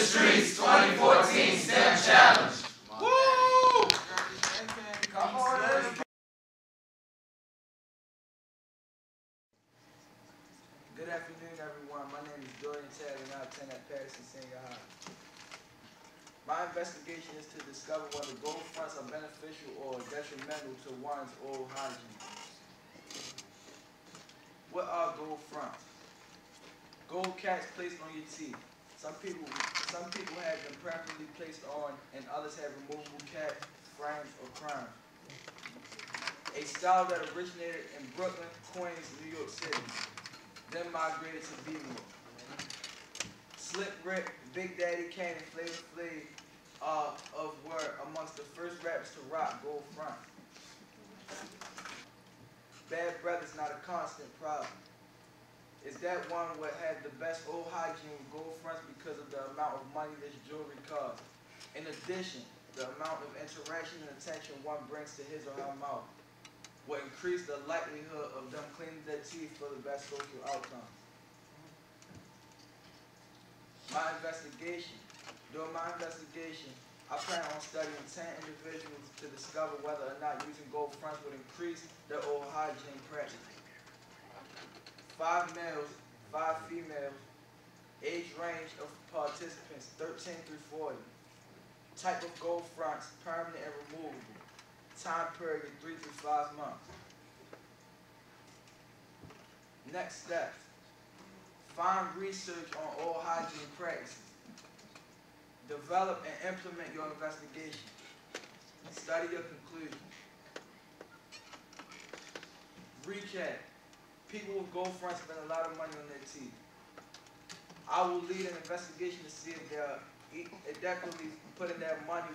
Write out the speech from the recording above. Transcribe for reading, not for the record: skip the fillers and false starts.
Streets 2014 STEM Challenge. Woo! Come on, Good afternoon, everyone. My name is Dorian Talley, and I attend at Patterson Senior High. My investigation is to discover whether gold fronts are beneficial or detrimental to one's oral hygiene. What are gold fronts? Gold caps placed on your teeth. Some people have them permanently placed on, and others have removable caps, frames, or crowns. A style that originated in Brooklyn, Queens, New York City, then migrated to B-More. Slick Rick, Big Daddy Kane, and Flavor Flav were amongst the first rappers to rock gold fronts. Bad breath is not a constant problem. Is that one would have the best oral hygiene with gold fronts because of the amount of money this jewelry costs. In addition, the amount of interaction and attention one brings to his or her mouth will increase the likelihood of them cleaning their teeth for the best social outcomes. During my investigation, I plan on studying 10 individuals to discover whether or not using gold fronts would increase their oral hygiene practice. 5 males, 5 females, age range of participants 13 through 40. Type of gold fronts, permanent and removable. Time period 3 through 5 months. Next steps. Find research on oral hygiene practices. Develop and implement your investigation. Study your conclusion. Recap. People with gold fronts spend a lot of money on their teeth. I will lead an investigation to see if they are adequately putting their money